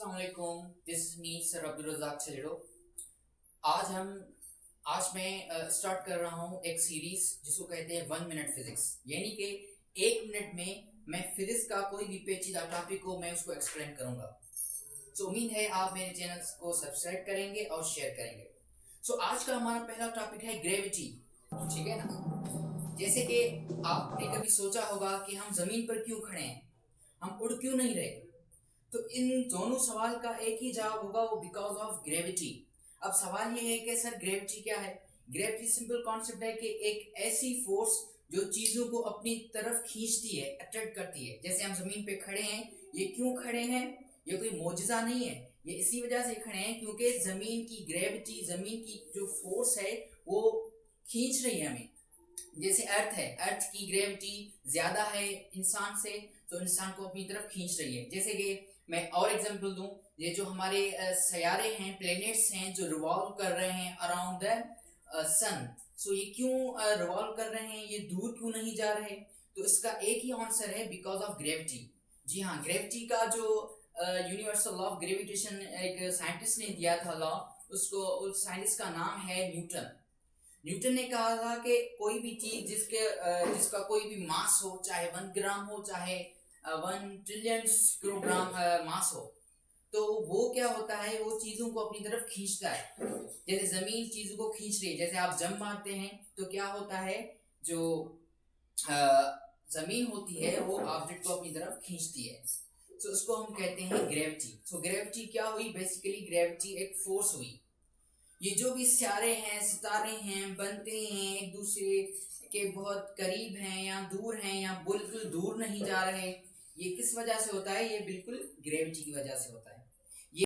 अस्सलाम वालेकुम, this is me sir Abdul Razzaq Chhalero. आज मैं स्टार्ट कर रहा हूँ एक सीरीज जिसको कहते हैं 1 मिनट फिजिक्स, यानी कि 1 मिनट में मैं फिजिक्स का कोई भी पेचीदा टॉपिक को मैं उसको एक्सप्लेन करूंगा। सो उम्मीद है आप मेरे चैनल को सब्सक्राइब करेंगे और शेयर करेंगे। सो आज का हमारा पहला टॉपिक है ग्रेविटी। ठीक है ना। जैसे कि आपने कभी सोचा होगा कि हम जमीन पर क्यों खड़े हैं, हम उड़ क्यों नहीं रहे। तो इन दोनों सवाल का एक ही जवाब होगा, वो बिकॉज ऑफ ग्रेविटी। अब सवाल ये है कि सर ग्रेविटी क्या है। ग्रेविटी सिंपल कॉन्सेप्ट है कि एक ऐसी फोर्स जो चीजों को अपनी तरफ खींचती है, अट्रैक्ट करती है। जैसे हम जमीन पे खड़े हैं, ये क्यों खड़े हैं, ये कोई मौजज़ा नहीं है, ये इसी वजह से खड़े हैं क्योंकि जमीन की ग्रेविटी, जमीन की जो फोर्स है वो खींच रही है हमें। जैसे अर्थ है, अर्थ की ग्रेविटी ज्यादा है इंसान से, तो इंसान को अपनी तरफ खींच रही है। जैसे कि मैं और एग्जांपल दूं, ये जो हमारे सयारे हैं, प्लैनेट्स हैं जो रिवॉल्व कर रहे हैं अराउंड द सन, सो ये क्यों रिवॉल्व कर रहे हैं, ये दूर क्यों नहीं जा रहे। तो इसका एक ही आंसर है, बिकॉज ऑफ ग्रेविटी। जी हाँ, ग्रेविटी का जो यूनिवर्सल लॉ ऑफ ग्रेविटेशन एक साइंटिस्ट ने दिया था लॉ, उसको उस साइंटिस्ट का नाम है न्यूटन। न्यूटन ने कहा था कि कोई भी चीज जिसका कोई भी मास हो, चाहे 1 ग्राम हो, चाहे 1 ट्रिलियन किलोग्राम मास हो, तो वो क्या होता है, वो चीजों को अपनी तरफ खींचता है। जैसे जमीन चीजों को खींच रही है, जैसे आप जंप मारते हैं तो क्या होता है, जो जमीन होती है वो ऑब्जेक्ट को अपनी तरफ खींचती है। तो उसको हम कहते हैं ग्रेविटी। तो ग्रेविटी क्या हुई, बेसिकली ग्रेविटी एक फोर्स हुई। ये जो भी सितारे हैं, बनते हैं, एक दूसरे के बहुत करीब हैं या दूर हैं या बिल्कुल दूर नहीं जा रहे, ये किस वजह से होता है, ये बिल्कुल ग्रेविटी की वजह से होता है।